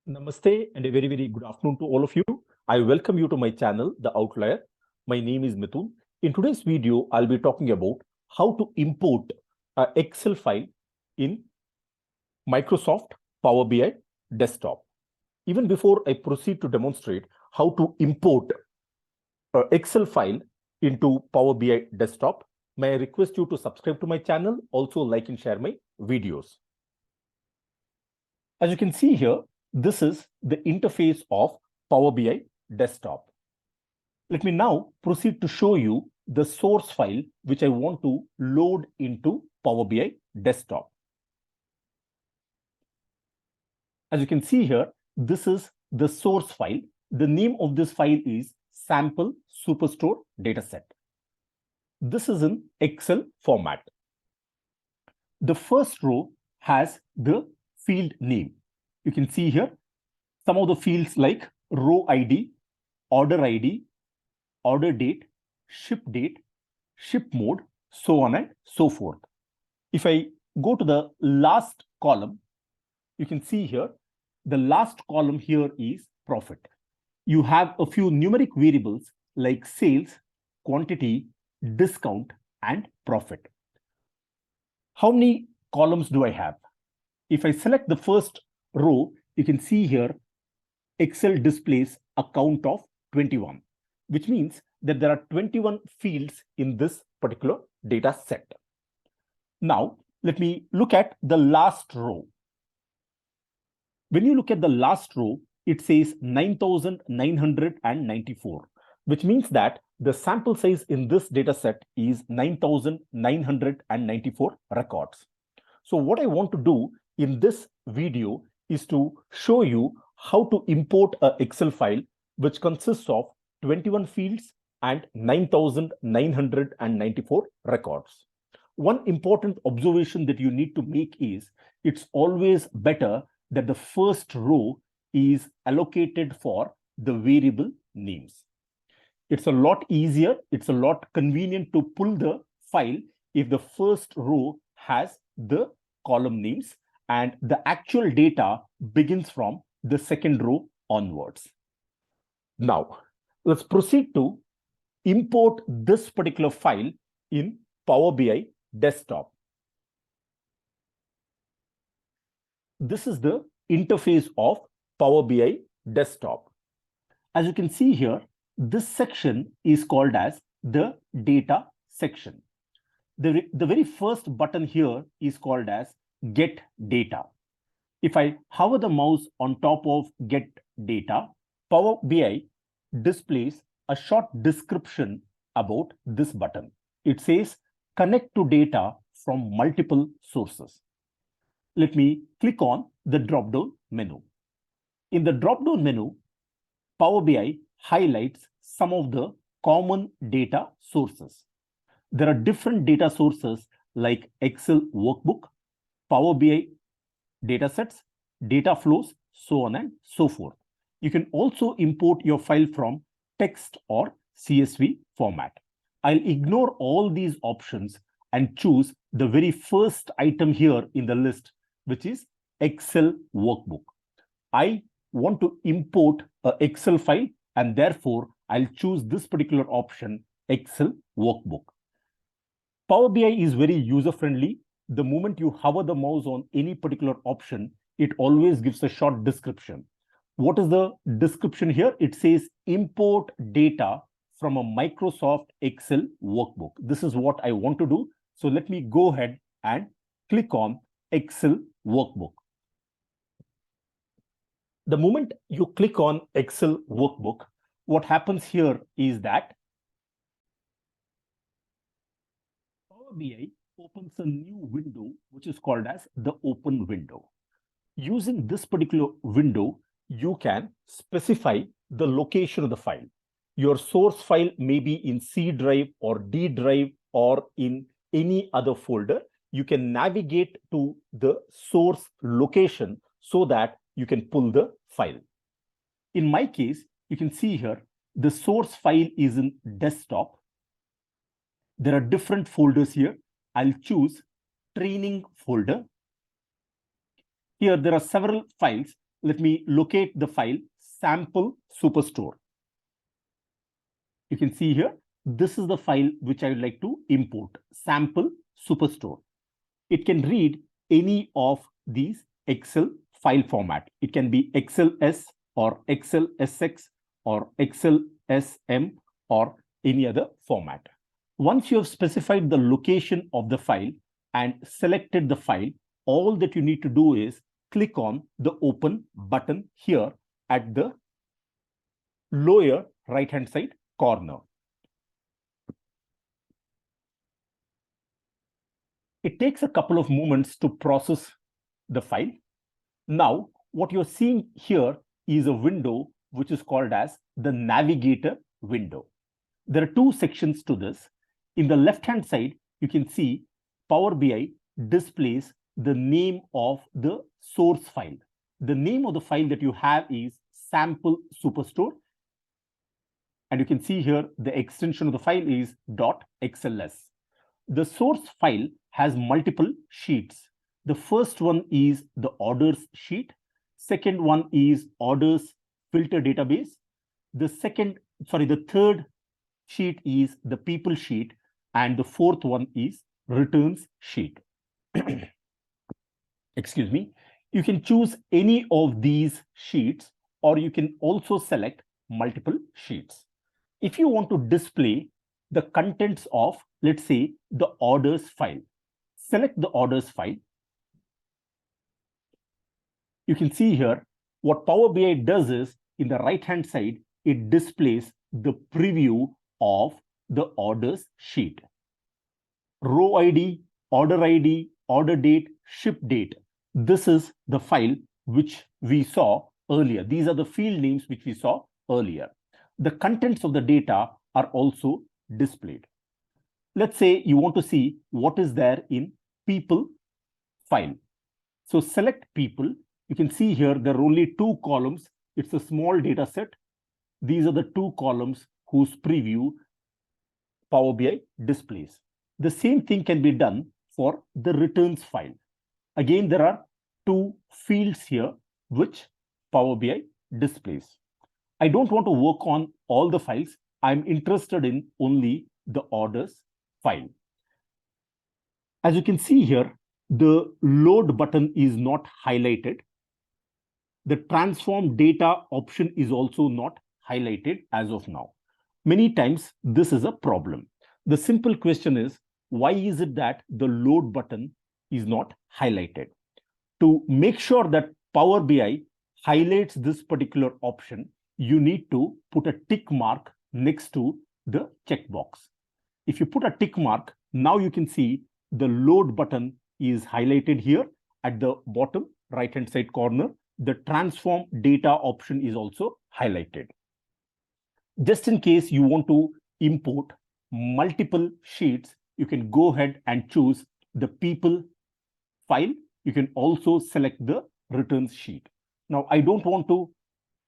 Namaste and a very good afternoon to all of you. I welcome you to my channel, The Outlier. My name is Mithun. In today's video, I'll be talking about how to import an Excel file in Microsoft Power BI desktop. Even before I proceed to demonstrate how to import an Excel file into Power BI desktop, may I request you to subscribe to my channel, also like and share my videos. As you can see here, this is the interface of Power BI desktop. Let me now proceed to show you the source file which I want to load into Power BI desktop. As you can see here, this is the source file. The name of this file is sample superstore dataset. This is in Excel format. The first row has the field name. You can see here some of the fields like row ID, order ID, order date, ship mode, so on and so forth. If I go to the last column, you can see here, the last column here is profit. You have a few numeric variables like sales, quantity, discount, and profit. How many columns do I have? If I select the first row, you can see here, Excel displays a count of 21, which means that there are 21 fields in this particular data set. Now, let me look at the last row. When you look at the last row, it says 9,994, which means that the sample size in this data set is 9,994 records. So what I want to do in this video is to show you how to import an Excel file which consists of 21 fields and 9,994 records. One important observation that you need to make is it's always better that the first row is allocated for the variable names. It's a lot easier, it's a lot convenient to pull the file if the first row has the column names and the actual data begins from the second row onwards. Now, let's proceed to import this particular file in Power BI desktop. This is the interface of Power BI desktop. As you can see here, this section is called as the data section. The very first button here is called as Get Data. If I hover the mouse on top of Get Data, Power BI displays a short description about this button. It says connect to data from multiple sources. Let me click on the drop-down menu. In the drop-down menu, Power BI highlights some of the common data sources. There are different data sources like Excel workbook, Power BI datasets, data flows, so on and so forth. You can also import your file from text or CSV format. I'll ignore all these options and choose the very first item here in the list, which is Excel workbook. I want to import an Excel file and therefore I'll choose this particular option, Excel workbook. Power BI is very user-friendly. The moment you hover the mouse on any particular option, it always gives a short description. What is the description here? It says import data from a Microsoft Excel workbook. This is what I want to do. So let me go ahead and click on Excel workbook. The moment you click on Excel workbook, what happens here is that Power BI opens a new window, which is called as the open window. Using this particular window, you can specify the location of the file. Your source file may be in C drive or D drive or in any other folder. You can navigate to the source location so that you can pull the file. In my case, you can see here, the source file is in desktop. There are different folders here. I'll choose training folder. Here, there are several files let me locate the file sample superstore. You can see here, this is the file which I would like to import, sample superstore. It can read any of these Excel file format. It can be XLS or XLSX or XLSM or any other format. Once you have specified the location of the file and selected the file, all that you need to do is click on the open button here at the lower right-hand side corner. It takes a couple of moments to process the file. Now, what you're seeing here is a window which is called as the Navigator window. There are two sections to this. In the left-hand side, you can see Power BI displays the name of the source file. The name of the file that you have is sample superstore. And you can see here the extension of the file is .xls. The source file has multiple sheets. The first one is the orders sheet. Second one is orders filter database. The third sheet is the people sheet. And the fourth one is returns sheet. Excuse me. You can choose any of these sheets, or you can also select multiple sheets. If you want to display the contents of, let's say, the orders file, select the orders file. You can see here what Power BI does is, in the right-hand side, it displays the preview of the orders sheet. Row ID, order date, ship date. This is the file which we saw earlier. These are the field names which we saw earlier. The contents of the data are also displayed. Let's say you want to see what is there in people file. So select people. You can see here there are only two columns. It's a small data set. These are the two columns whose preview Power BI displays. The same thing can be done for the returns file. Again, there are two fields here which Power BI displays. I don't want to work on all the files. I'm interested in only the orders file. As you can see here, the load button is not highlighted. The transform data option is also not highlighted as of now. Many times this is a problem. The simple question is, why is it that the load button is not highlighted? To make sure that Power BI highlights this particular option, you need to put a tick mark next to the checkbox. If you put a tick mark, now you can see the load button is highlighted here at the bottom right-hand side corner. The transform data option is also highlighted. Just in case you want to import multiple sheets, you can go ahead and choose the people file. You can also select the returns sheet. Now, I don't want to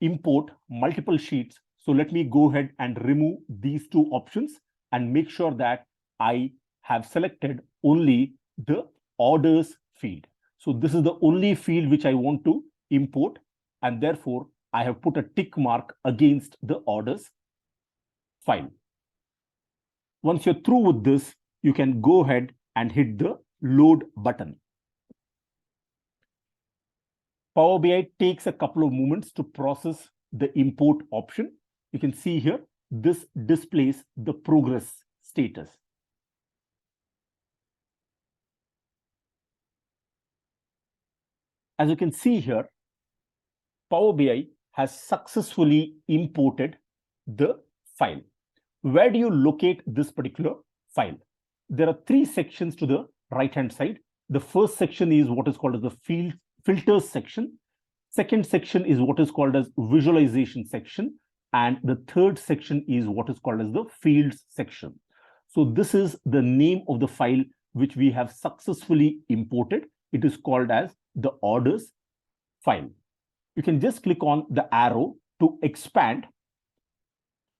import multiple sheets, so let me go ahead and remove these two options and make sure that I have selected only the orders field. So this is the only field which I want to import, and therefore I have put a tick mark against the orders file. Once you're through with this, you can go ahead and hit the load button. Power BI takes a couple of moments to process the import option. You can see here, this displays the progress status. As you can see here, Power BI has successfully imported the file. Where do you locate this particular file? There are three sections to the right-hand side. The first section is what is called as the filters section. Second section is what is called as visualization section. And the third section is what is called as the fields section. So this is the name of the file which we have successfully imported. It is called as the orders file. You can just click on the arrow to expand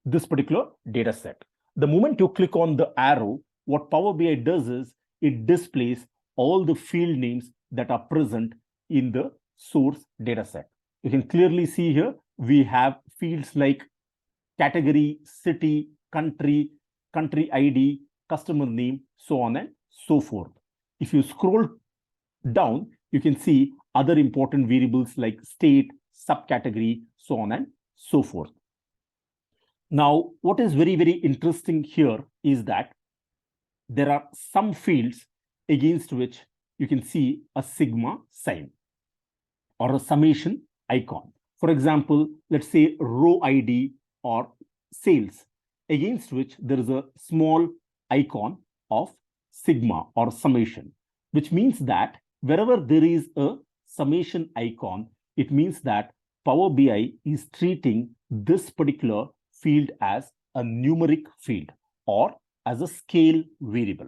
this particular data set. The moment you click on the arrow, what Power BI does is it displays all the field names that are present in the source data set. You can clearly see here, we have fields like category, city, country, country ID, customer name, so on and so forth. If you scroll down, you can see other important variables like state, subcategory, so on and so forth. Now, what is very, very interesting here is that there are some fields against which you can see a sigma sign or a summation icon. For example, let's say row ID or sales, against which there is a small icon of sigma or summation, which means that wherever there is a summation icon, it means that Power BI is treating this particular field as a numeric field or as a scale variable.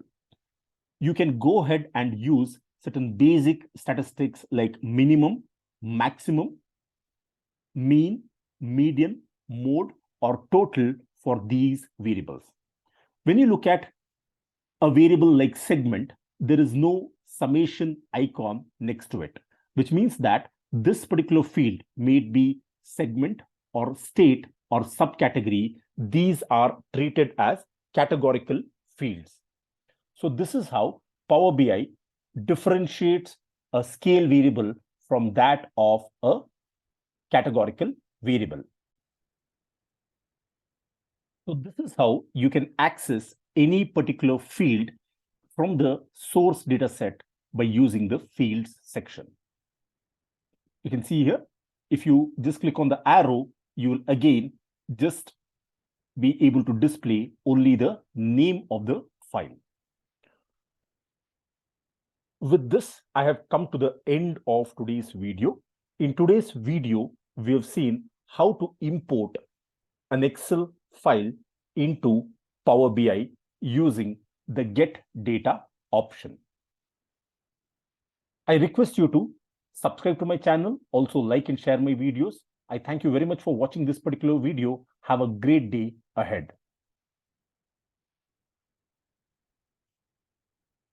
You can go ahead and use certain basic statistics like minimum, maximum, mean, median, mode, or total for these variables. When you look at a variable like segment, there is no summation icon next to it, which means that this particular field may be segment or state or subcategory. These are treated as categorical fields. So this is how Power BI differentiates a scale variable from that of a categorical variable. So this is how you can access any particular field from the source data set by using the fields section. You can see here, if you just click on the arrow, you will again just be able to display only the name of the file. With this, I have come to the end of today's video. In today's video, we have seen how to import an Excel file into Power BI using the Get Data option. I request you to subscribe to my channel, also like and share my videos. I thank you very much for watching this particular video. Have a great day ahead.